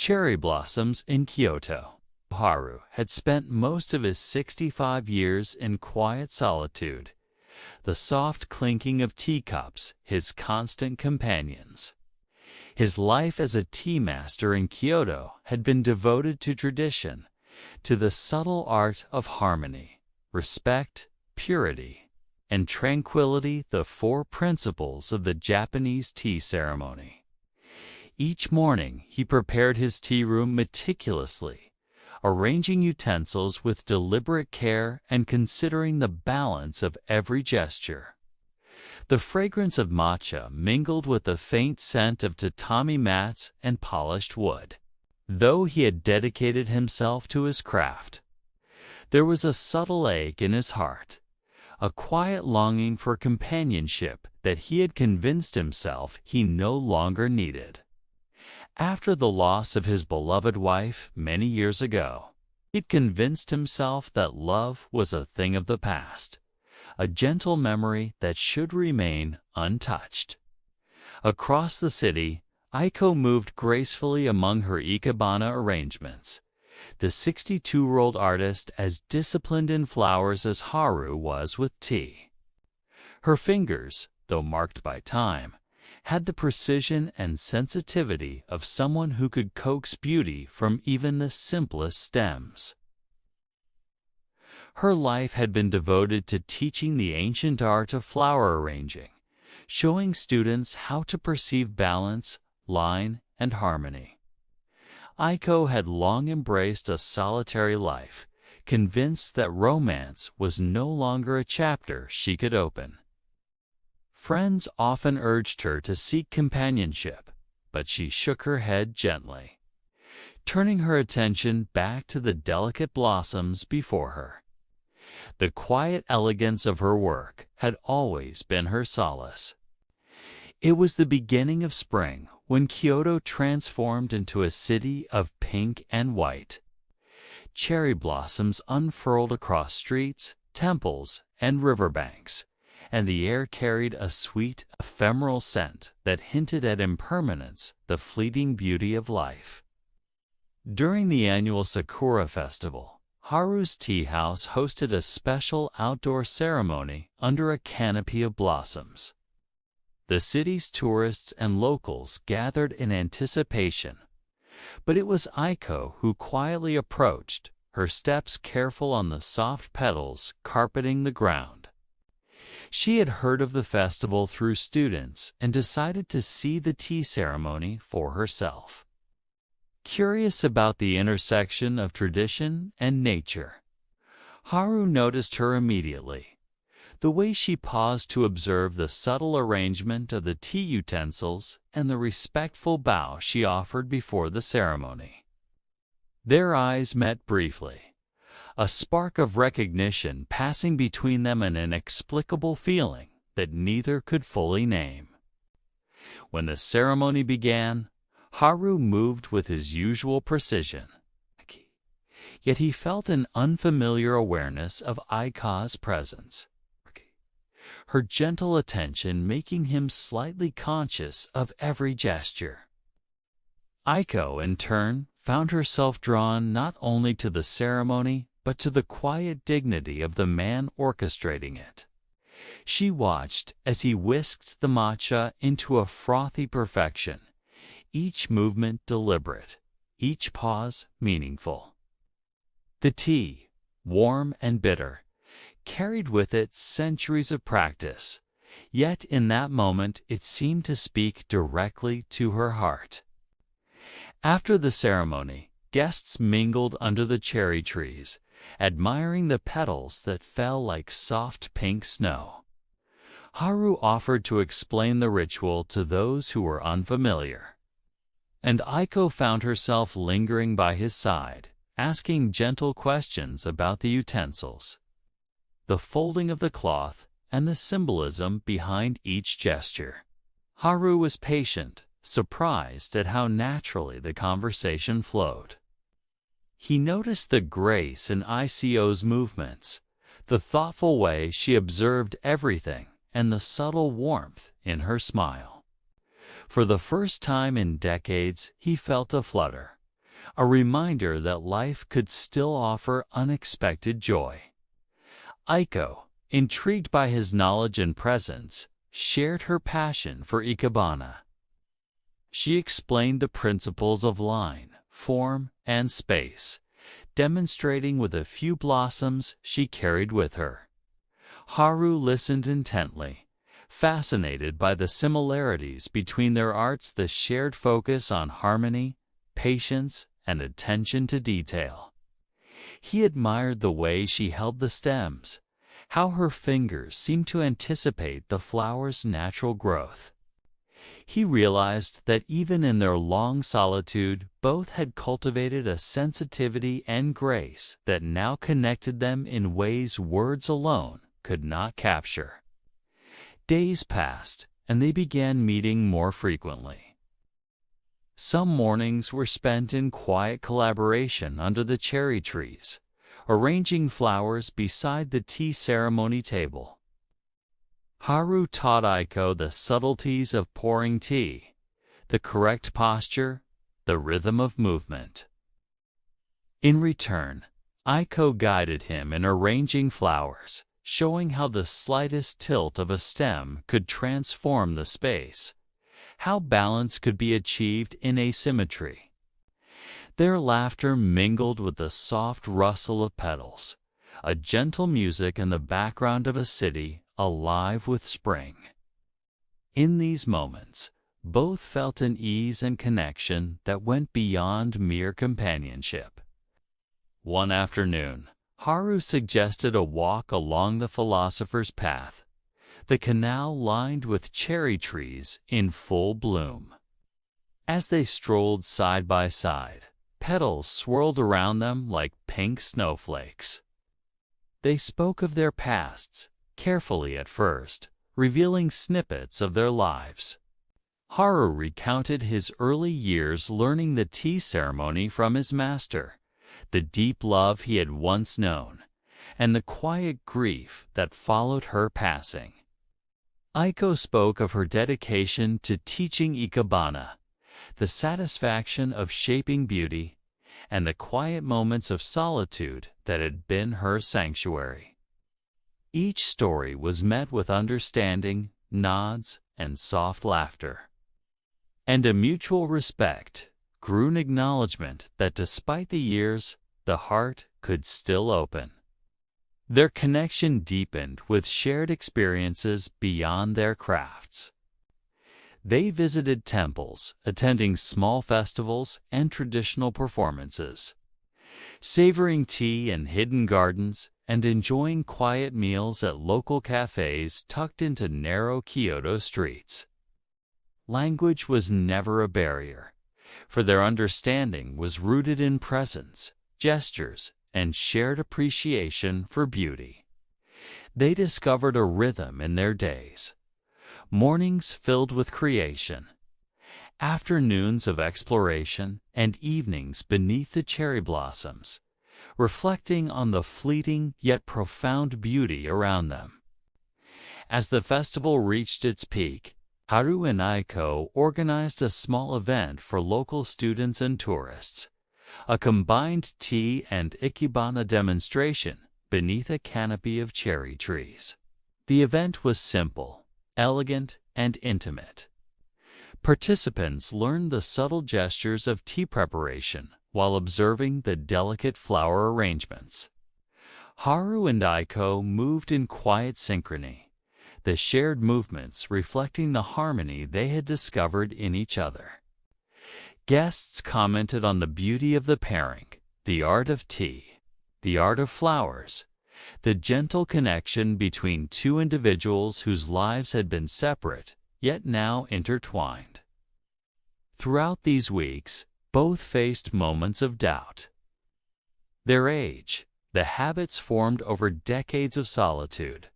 Cherry blossoms in Kyoto. Haru had spent most of his 65 years in quiet solitude, the soft clinking of teacups his constant companions. His life as a tea master in Kyoto had been devoted to tradition, to the subtle art of harmony, respect, purity, and tranquility, the four principles of the Japanese tea ceremony. Each morning he prepared his tea room meticulously, arranging utensils with deliberate care and considering the balance of every gesture. The fragrance of matcha mingled with the faint scent of tatami mats and polished wood. Though he had dedicated himself to his craft, there was a subtle ache in his heart, a quiet longing for companionship that he had convinced himself he no longer needed. After the loss of his beloved wife many years ago, he'd convinced himself that love was a thing of the past, a gentle memory that should remain untouched. Across the city, Aiko moved gracefully among her ikebana arrangements, the 62-year-old artist as disciplined in flowers as Haru was with tea. Her fingers, though marked by time, had the precision and sensitivity of someone who could coax beauty from even the simplest stems. Her life had been devoted to teaching the ancient art of flower arranging, showing students how to perceive balance, line, and harmony. Aiko had long embraced a solitary life, convinced that romance was no longer a chapter she could open. Friends often urged her to seek companionship, but she shook her head gently, turning her attention back to the delicate blossoms before her. The quiet elegance of her work had always been her solace. It was the beginning of spring when Kyoto transformed into a city of pink and white. Cherry blossoms unfurled across streets, temples, and riverbanks, and the air carried a sweet, ephemeral scent that hinted at impermanence, the fleeting beauty of life. During the annual Sakura Festival, Haru's tea house hosted a special outdoor ceremony under a canopy of blossoms. The city's tourists and locals gathered in anticipation, but it was Aiko who quietly approached, her steps careful on the soft petals carpeting the ground. She had heard of the festival through students and decided to see the tea ceremony for herself. Curious about the intersection of tradition and nature, Haru noticed her immediately. The way she paused to observe the subtle arrangement of the tea utensils and the respectful bow she offered before the ceremony. Their eyes met briefly, a spark of recognition passing between them and an inexplicable feeling that neither could fully name. When the ceremony began, Haru moved with his usual precision, yet he felt an unfamiliar awareness of Aiko's presence, her gentle attention making him slightly conscious of every gesture. Aiko, in turn, found herself drawn not only to the ceremony, but to the quiet dignity of the man orchestrating it. She watched as he whisked the matcha into a frothy perfection, each movement deliberate, each pause meaningful. The tea, warm and bitter, carried with it centuries of practice, yet in that moment it seemed to speak directly to her heart. After the ceremony, guests mingled under the cherry trees, admiring the petals that fell like soft pink snow. Haru offered to explain the ritual to those who were unfamiliar, and Aiko found herself lingering by his side, asking gentle questions about the utensils, the folding of the cloth, and the symbolism behind each gesture. Haru was patient, surprised at how naturally the conversation flowed. He noticed the grace in Aiko's movements, the thoughtful way she observed everything, and the subtle warmth in her smile. For the first time in decades, he felt a flutter, a reminder that life could still offer unexpected joy. Aiko, intrigued by his knowledge and presence, shared her passion for ikebana. She explained the principles of line, form, and space, demonstrating with a few blossoms she carried with her. Haru listened intently, fascinated by the similarities between their arts, the shared focus on harmony, patience, and attention to detail. He admired the way she held the stems, how her fingers seemed to anticipate the flower's natural growth. He realized that even in their long solitude, both had cultivated a sensitivity and grace that now connected them in ways words alone could not capture. Days passed, and they began meeting more frequently. Some mornings were spent in quiet collaboration under the cherry trees, arranging flowers beside the tea ceremony table. Haru taught Aiko the subtleties of pouring tea, the correct posture, the rhythm of movement. In return, Aiko guided him in arranging flowers, showing how the slightest tilt of a stem could transform the space, how balance could be achieved in asymmetry. Their laughter mingled with the soft rustle of petals, a gentle music in the background of a city alive with spring. In these moments, both felt an ease and connection that went beyond mere companionship. One afternoon, Haru suggested a walk along the philosopher's path, the canal lined with cherry trees in full bloom. As they strolled side by side, petals swirled around them like pink snowflakes. They spoke of their pasts, carefully at first, revealing snippets of their lives. Haru recounted his early years learning the tea ceremony from his master, the deep love he had once known, and the quiet grief that followed her passing. Aiko spoke of her dedication to teaching ikebana, the satisfaction of shaping beauty, and the quiet moments of solitude that had been her sanctuary. Each story was met with understanding, nods, and soft laughter. And a mutual respect grew an acknowledgement that despite the years, the heart could still open. Their connection deepened with shared experiences beyond their crafts. They visited temples, attending small festivals and traditional performances, savoring tea in hidden gardens and enjoying quiet meals at local cafes tucked into narrow Kyoto streets. Language was never a barrier, for their understanding was rooted in presence, gestures, and shared appreciation for beauty. They discovered a rhythm in their days. Mornings filled with creation, afternoons of exploration, and evenings beneath the cherry blossoms, reflecting on the fleeting yet profound beauty around them. As the festival reached its peak, Haru and Aiko organized a small event for local students and tourists, a combined tea and ikebana demonstration beneath a canopy of cherry trees. The event was simple, elegant, and intimate. Participants learned the subtle gestures of tea preparation while observing the delicate flower arrangements. Haru and Aiko moved in quiet synchrony, the shared movements reflecting the harmony they had discovered in each other. Guests commented on the beauty of the pairing, the art of tea, the art of flowers, the gentle connection between two individuals whose lives had been separate, yet now intertwined. Throughout these weeks, both faced moments of doubt. Their age, the habits formed over decades of solitude,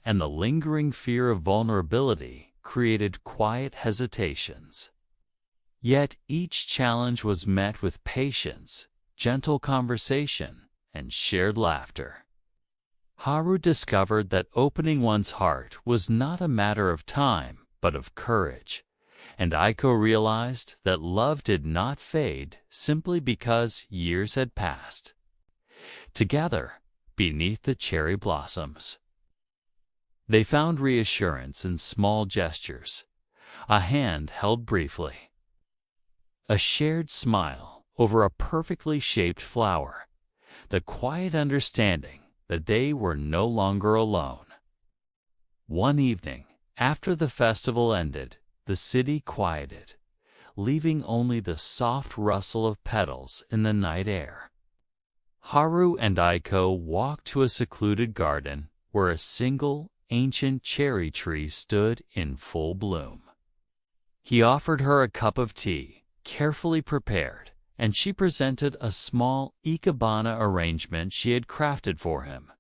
and the lingering fear of vulnerability created quiet hesitations. Yet each challenge was met with patience, gentle conversation, and shared laughter. Haru discovered that opening one's heart was not a matter of time, but of courage, and Aiko realized that love did not fade simply because years had passed. Together, beneath the cherry blossoms, they found reassurance in small gestures, a hand held briefly, a shared smile over a perfectly shaped flower, the quiet understanding that they were no longer alone. One evening, after the festival ended, the city quieted, leaving only the soft rustle of petals in the night air. Haru and Aiko walked to a secluded garden where a single, ancient cherry tree stood in full bloom. He offered her a cup of tea, carefully prepared, and she presented a small ikebana arrangement she had crafted for him.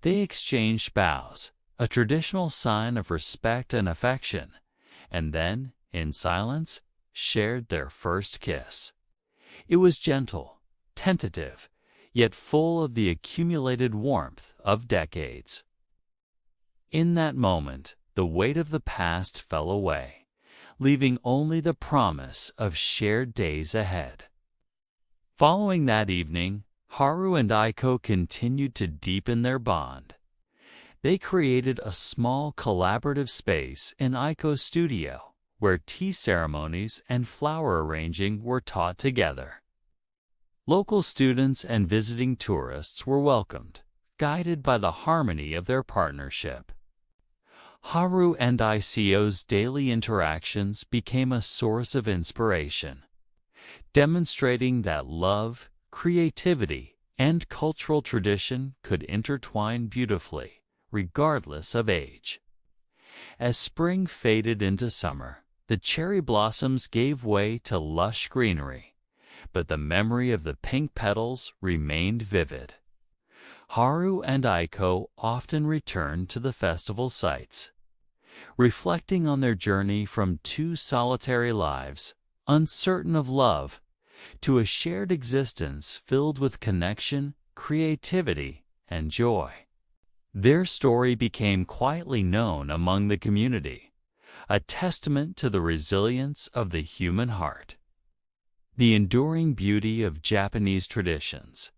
They exchanged bows, a traditional sign of respect and affection, and then, in silence, shared their first kiss. It was gentle, tentative, yet full of the accumulated warmth of decades. In that moment, the weight of the past fell away, leaving only the promise of shared days ahead. Following that evening, Haru and Aiko continued to deepen their bond. They created a small collaborative space in Aiko's studio, where tea ceremonies and flower arranging were taught together. Local students and visiting tourists were welcomed, guided by the harmony of their partnership. Haru and Aiko's daily interactions became a source of inspiration, demonstrating that love, creativity, and cultural tradition could intertwine beautifully, regardless of age. As spring faded into summer, the cherry blossoms gave way to lush greenery, but the memory of the pink petals remained vivid. Haru and Aiko often returned to the festival sites, reflecting on their journey from two solitary lives, uncertain of love, to a shared existence filled with connection, creativity, and joy. Their story became quietly known among the community, a testament to the resilience of the human heart, the enduring beauty of Japanese traditions,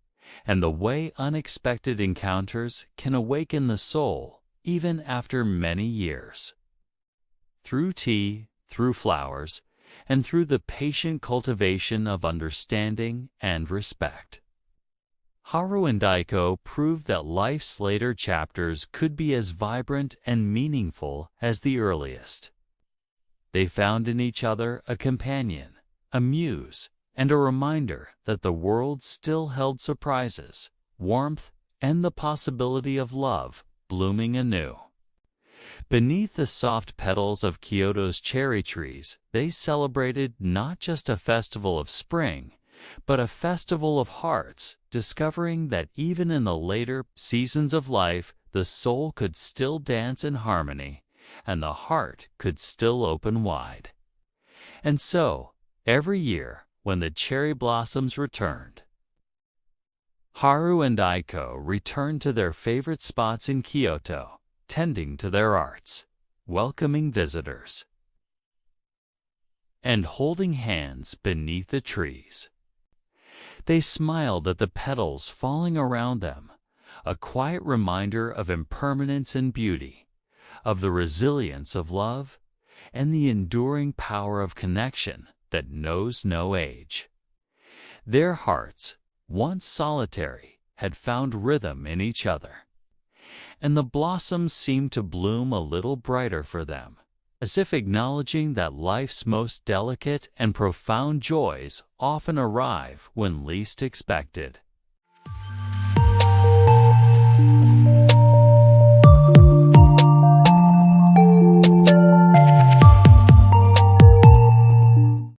and the way unexpected encounters can awaken the soul even after many years. Through tea, through flowers, and through the patient cultivation of understanding and respect, Haru and Aiko proved that life's later chapters could be as vibrant and meaningful as the earliest. They found in each other a companion, a muse, and a reminder that the world still held surprises, warmth, and the possibility of love blooming anew. Beneath the soft petals of Kyoto's cherry trees, they celebrated not just a festival of spring, but a festival of hearts, discovering that even in the later seasons of life, the soul could still dance in harmony, and the heart could still open wide. And so, every year, when the cherry blossoms returned, Haru and Aiko returned to their favorite spots in Kyoto, tending to their arts, welcoming visitors, and holding hands beneath the trees. They smiled at the petals falling around them, a quiet reminder of impermanence and beauty, of the resilience of love, and the enduring power of connection that knows no age. Their hearts, once solitary, had found rhythm in each other, and the blossoms seemed to bloom a little brighter for them, as if acknowledging that life's most delicate and profound joys often arrive when least expected.